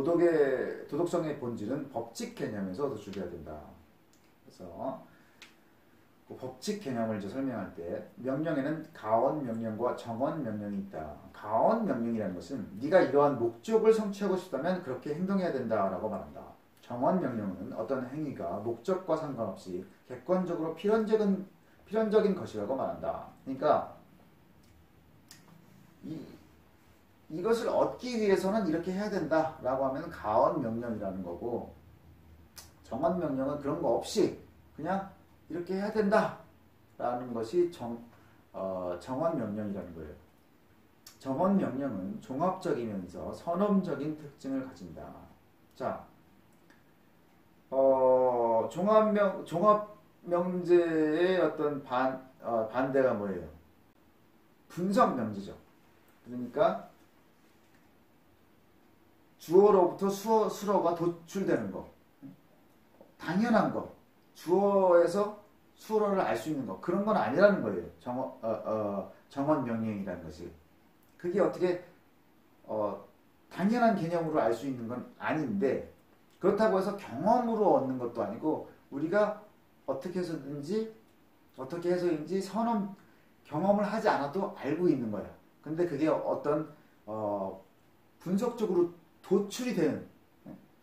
도덕성의 본질은 법칙 개념에서 도출돼야 된다. 그래서 그 법칙 개념을 이제 설명할 때 명령에는 가언 명령과 정언 명령이 있다. 가언 명령이라는 것은 네가 이러한 목적을 성취하고 싶다면 그렇게 행동해야 된다라고 말한다. 정언 명령은 어떤 행위가 목적과 상관없이 객관적으로 필연적인 것이라고 말한다. 그러니까 이것을 얻기 위해서는 이렇게 해야 된다라고 하면 가언 명령이라는 거고, 정언 명령은 그런 거 없이 그냥 이렇게 해야 된다라는 것이 정언 명령이라는 거예요. 정언 명령은 종합적이면서 선언적인 특징을 가진다. 자, 종합명제의 어떤 반대가 뭐예요? 분석명제죠. 그러니까 주어로부터 수어가 도출되는 거, 당연한 거, 주어에서 수어를 알 수 있는 거, 그런 건 아니라는 거예요. 정언 명령이라는 것이. 그게 어떻게 당연한 개념으로 알 수 있는 건 아닌데, 그렇다고 해서 경험으로 얻는 것도 아니고, 우리가 어떻게 해서인지 경험을 하지 않아도 알고 있는 거야. 근데 그게 어떤 분석적으로 도출이 되는,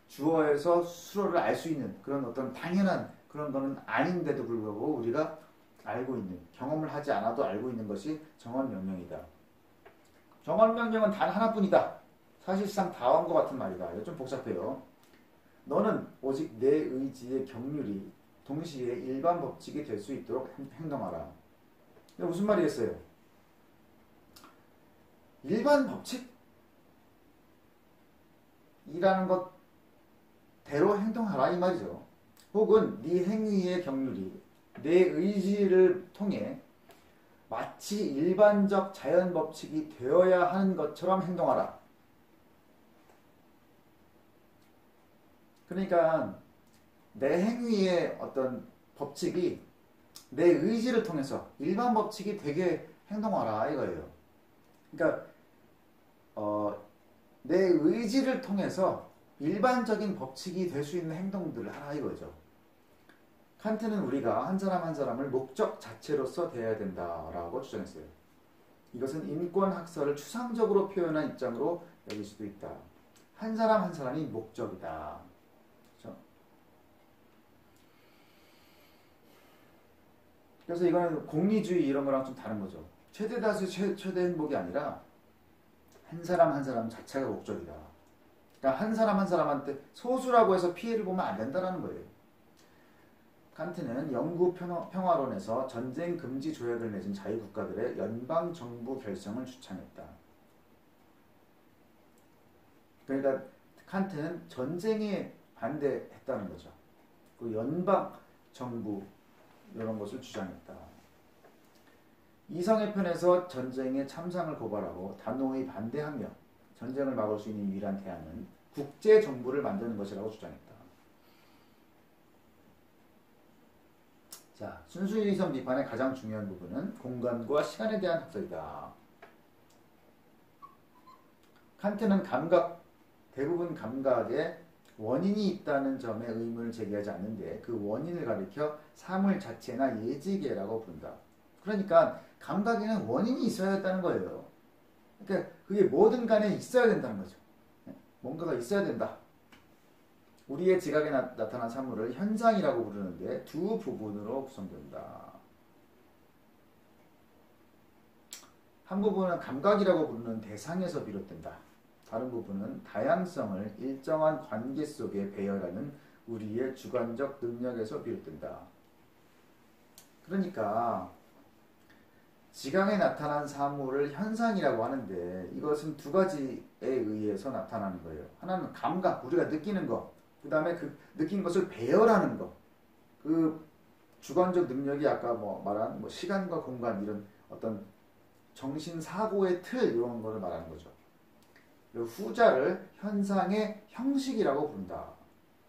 주어에서 수어를 알 수 있는 그런 어떤 당연한 그런 거는 아닌데도 불구하고 우리가 알고 있는, 경험을 하지 않아도 알고 있는 것이 정언명령이다. 정언명령은 단 하나뿐이다. 사실상 다음과 같은 말이다. 이거 좀 복잡해요. 너는 오직 내 의지의 경륜이 동시에 일반 법칙이 될 수 있도록 행동하라. 이게 무슨 말이겠어요? 일반 법칙이라는 것대로 행동하라 이 말이죠. 혹은 네 행위의 경륜이 내 의지를 통해 마치 일반적 자연 법칙이 되어야 하는 것처럼 행동하라. 그러니까 내 행위의 어떤 법칙이 내 의지를 통해서 일반 법칙이 되게 행동하라 이거예요. 그러니까 내 의지를 통해서 일반적인 법칙이 될 수 있는 행동들을 하라 이거죠. 칸트는 우리가 한 사람 한 사람을 목적 자체로서 대해야 된다라고 주장했어요. 이것은 인권학설을 추상적으로 표현한 입장으로 여길 수도 있다. 한 사람 한 사람이 목적이다. 그렇죠? 그래서 이거는 공리주의 이런 거랑 좀 다른 거죠. 최대 다수 최대 행복이 아니라 한 사람 한 사람 자체가 목적이다. 그러니까 한 사람 한 사람한테 소수라고 해서 피해를 보면 안 된다는 거예요. 칸트는 영구 평화론에서 전쟁 금지 조약을 맺은 자유국가들의 연방정부 결성을 주창했다. 그러니까 칸트는 전쟁에 반대했다는 거죠. 그 연방정부 이런 것을 주장했다. 이성의 편에서 전쟁의 참상을 고발하고 단호히 반대하며 전쟁을 막을 수 있는 유일한 대안은 국제정부를 만드는 것이라고 주장했다. 자, 순수이성 비판의 가장 중요한 부분은 공간과 시간에 대한 학설이다. 칸트는 대부분 감각에 원인이 있다는 점에 의문을 제기하지 않는데 그 원인을 가리켜 사물 자체나 예지계라고 부른다. 그러니까 감각에는 원인이 있어야 했다는 거예요. 그러니까 그게 뭐든 간에 있어야 된다는 거죠. 뭔가가 있어야 된다. 우리의 지각에 나타난 사물을 현상이라고 부르는데 두 부분으로 구성된다. 한 부분은 감각이라고 부르는 대상에서 비롯된다. 다른 부분은 다양성을 일정한 관계 속에 배열하는 우리의 주관적 능력에서 비롯된다. 그러니까 지각에 나타난 사물을 현상이라고 하는데 이것은 두 가지에 의해서 나타나는 거예요. 하나는 감각, 우리가 느끼는 것. 그 다음에 그 느낀 것을 배열하는 것. 그 주관적 능력이 아까 말한 시간과 공간 이런 어떤 정신사고의 틀 이런 거를 말하는 거죠. 후자를 현상의 형식이라고 부른다.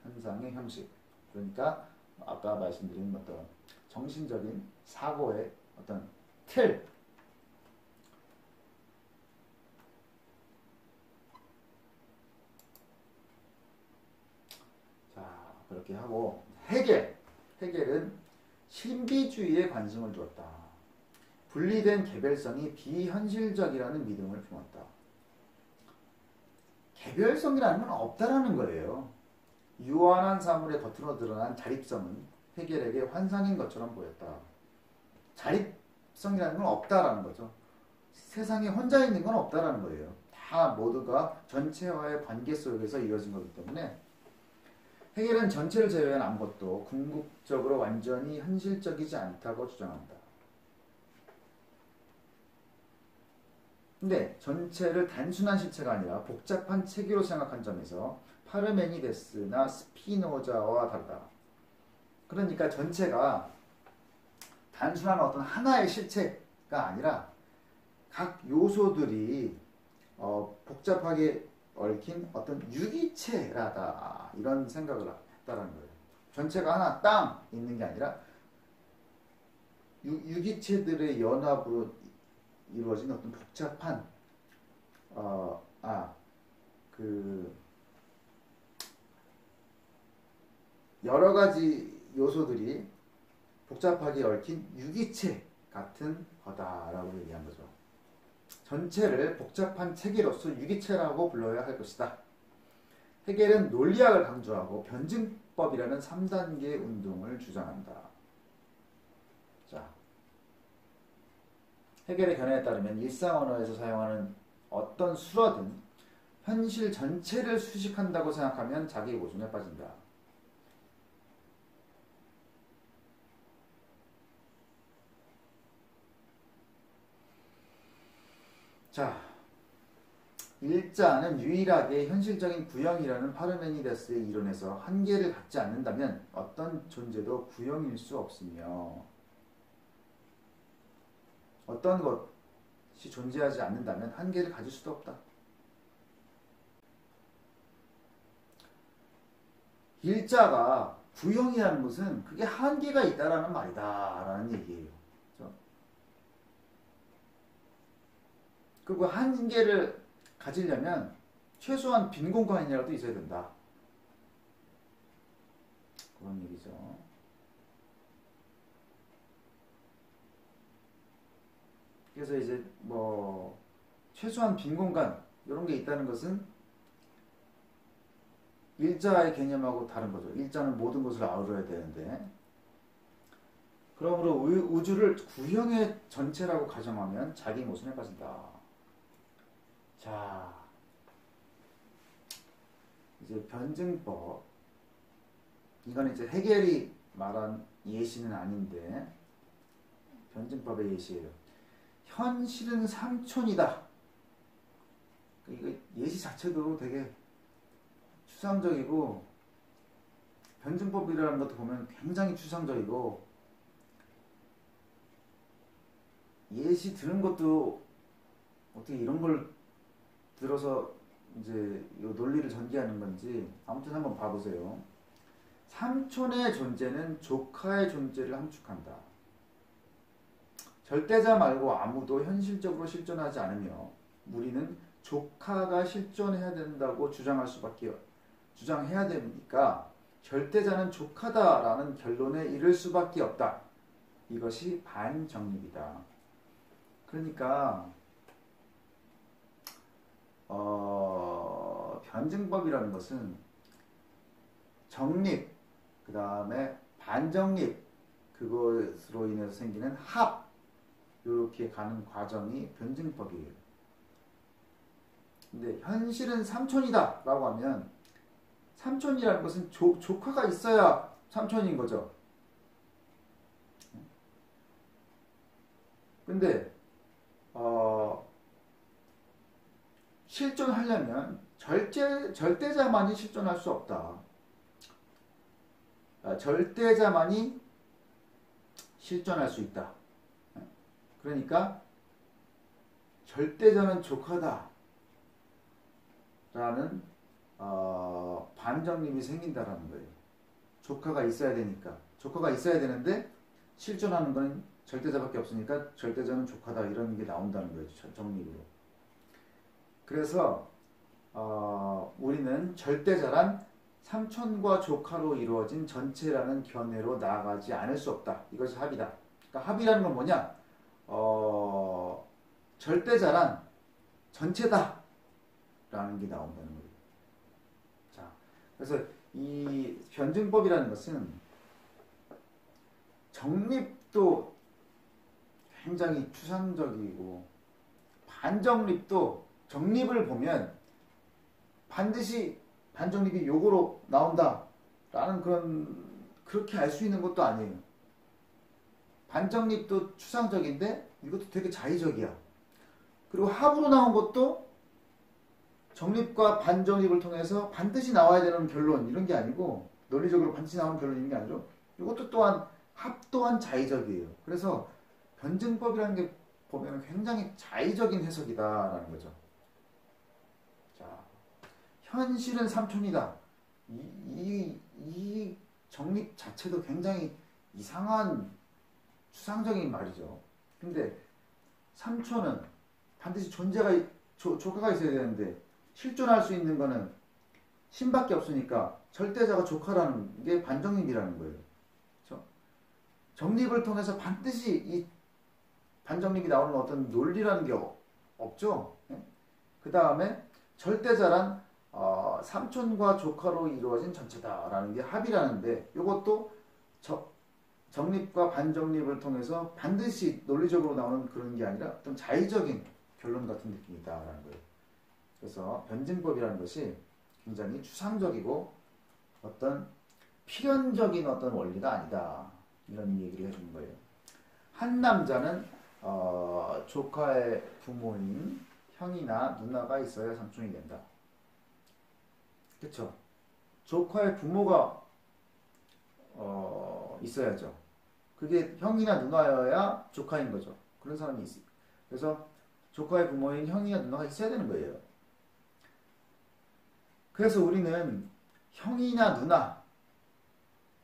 현상의 형식. 그러니까 아까 말씀드린 어떤 정신적인 사고의 어떤 틀. 그렇게 하고 헤겔은 신비주의에 관심을 두었다. 분리된 개별성이 비현실적이라는 믿음을 품었다. 개별성이라는 건 없다라는 거예요. 유한한 사물의 겉으로 드러난 자립성은 헤겔에게 환상인 것처럼 보였다. 자립성이라는 건 없다라는 거죠. 세상에 혼자 있는 건 없다라는 거예요. 다 모두가 전체와의 관계 속에서 이루어진 거기 때문에 헤겔은 전체를 제외한 아무것도 궁극적으로 완전히 현실적이지 않다고 주장한다. 근데 전체를 단순한 실체가 아니라 복잡한 체계로 생각한 점에서 파르메니데스나 스피노자와 다르다. 그러니까 전체가 단순한 어떤 하나의 실체가 아니라 각 요소들이 복잡하게 얽힌 어떤 유기체라다, 이런 생각을 했다는 거예요. 전체가 하나 땅 있는 게 아니라 유기체들의 연합으로 이루어진 어떤 복잡한 여러 가지 요소들이 복잡하게 얽힌 유기체 같은 거다라고 얘기한 거죠. 전체를 복잡한 체계로서 유기체라고 불러야 할 것이다. 헤겔은 논리학을 강조하고 변증법이라는 3단계 운동을 주장한다. 자, 헤겔의 견해에 따르면 일상 언어에서 사용하는 어떤 수어든 현실 전체를 수식한다고 생각하면 자기 모순에 빠진다. 자, 일자는 유일하게 현실적인 구형이라는 파르메니데스의 이론에서 한계를 갖지 않는다면 어떤 존재도 구형일 수 없으며, 어떤 것이 존재하지 않는다면 한계를 가질 수도 없다. 일자가 구형이라는 것은 그게 한계가 있다라는 말이다 라는 얘기예요. 그리고 한계를 가지려면 최소한 빈 공간이라도 있어야 된다. 그런 얘기죠. 그래서 이제 뭐 최소한 빈 공간 이런 게 있다는 것은 일자의 개념하고 다른 거죠. 일자는 모든 것을 아우러야 되는데, 그러므로 우주를 구형의 전체라고 가정하면 자기 모순에 빠진다. 자, 이제 변증법. 이건 이제 헤겔이 말한 예시는 아닌데 변증법의 예시예요. 현실은 삼촌이다. 이거 예시 자체도 되게 추상적이고, 변증법이라는 것도 보면 굉장히 추상적이고, 예시 들은 것도 어떻게 이런 걸 들어서 이제 이 논리를 전개하는 건지, 아무튼 한번 봐보세요. 삼촌의 존재는 조카의 존재를 함축한다. 절대자 말고 아무도 현실적으로 실존하지 않으며 우리는 조카가 실존해야 된다고 주장해야 되니까 절대자는 조카다라는 결론에 이를 수밖에 없다. 이것이 반정립이다. 그러니까 변증법이라는 것은 정립, 그 다음에 반정립, 그것으로 인해서 생기는 합, 이렇게 가는 과정이 변증법이에요. 근데 현실은 삼촌이다 라고 하면, 삼촌이라는 것은 조카가 있어야 삼촌인 거죠. 근데 실존하려면 절대자만이 실존할 수 없다. 절대자만이 실존할 수 있다. 그러니까 절대자는 조카다 라는 반정립이 생긴다라는 거예요. 조카가 있어야 되니까. 조카가 있어야 되는데 실존하는 건 절대자밖에 없으니까 절대자는 조카다, 이런 게 나온다는 거예요. 정립으로. 그래서 우리는 절대자란 삼촌과 조카로 이루어진 전체라는 견해로 나아가지 않을 수 없다. 이것이 합이다. 그러니까 합이라는 건 뭐냐? 절대자란 전체다. 라는 게 나온다는 거예요. 자, 그래서 이 변증법이라는 것은 정립도 굉장히 추상적이고 반정립도 정립을 보면 반드시 반정립이 요거로 나온다 라는 그렇게 알 수 있는 것도 아니에요. 반정립도 추상적인데 이것도 되게 자의적이야. 그리고 합으로 나온 것도 정립과 반정립을 통해서 반드시 나와야 되는 결론 이런 게 아니고 논리적으로 반드시 나오는 결론인 게 아니죠. 이것도 또한 합 또한 자의적이에요. 그래서 변증법이라는 게 보면 굉장히 자의적인 해석이다라는 거죠. 자, 현실은 삼촌이다. 이 정립 자체도 굉장히 이상한 추상적인 말이죠. 근데 삼촌은 반드시 조카가 있어야 되는데 실존할 수 있는 거는 신밖에 없으니까 절대자가 조카라는 게 반정립이라는 거예요. 그렇죠? 정립을 통해서 반드시 이 반정립이 나오는 어떤 논리라는 게 없죠. 그 다음에 절대자란 삼촌과 조카로 이루어진 전체다라는 게 합이라는데 이것도 정립과 반정립을 통해서 반드시 논리적으로 나오는 그런 게 아니라 어떤 자의적인 결론 같은 느낌이다라는 거예요. 그래서 변증법이라는 것이 굉장히 추상적이고 어떤 필연적인 어떤 원리가 아니다. 이런 얘기를 해주는 거예요. 한 남자는 조카의 부모인 형이나 누나가 있어야 삼촌이 된다. 그렇죠? 조카의 부모가 있어야죠. 그게 형이나 누나여야 조카인 거죠. 그런 사람이 있어요. 그래서 조카의 부모인 형이나 누나가 있어야 되는 거예요. 그래서 우리는 형이나 누나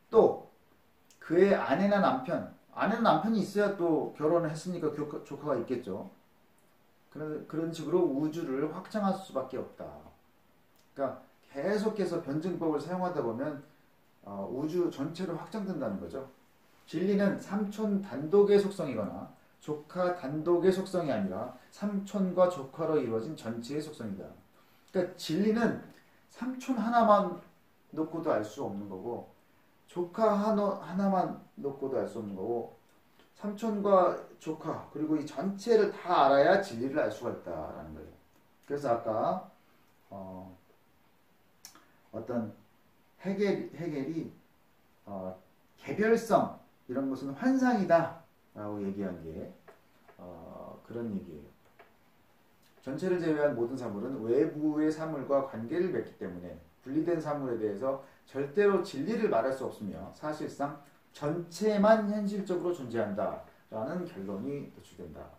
또 그의 아내나 남편이 있어야 또 결혼을 했으니까 조카가 있겠죠. 그런 식으로 우주를 확장할 수밖에 없다. 그러니까 계속해서 변증법을 사용하다 보면 우주 전체로 확장된다는 거죠. 진리는 삼촌 단독의 속성이거나 조카 단독의 속성이 아니라 삼촌과 조카로 이루어진 전체의 속성이다. 그러니까 진리는 삼촌 하나만 놓고도 알 수 없는 거고 조카 하나만 놓고도 알 수 없는 거고 삼촌과 조카 그리고 이 전체를 다 알아야 진리를 알 수가 있다라는 거예요. 그래서 아까 어떤 헤겔이 개별성 이런 것은 환상이다 라고 얘기한 게 그런 얘기예요. 전체를 제외한 모든 사물은 외부의 사물과 관계를 맺기 때문에 분리된 사물에 대해서 절대로 진리를 말할 수 없으며 사실상 전체만 현실적으로 존재한다 라는 결론이 도출된다.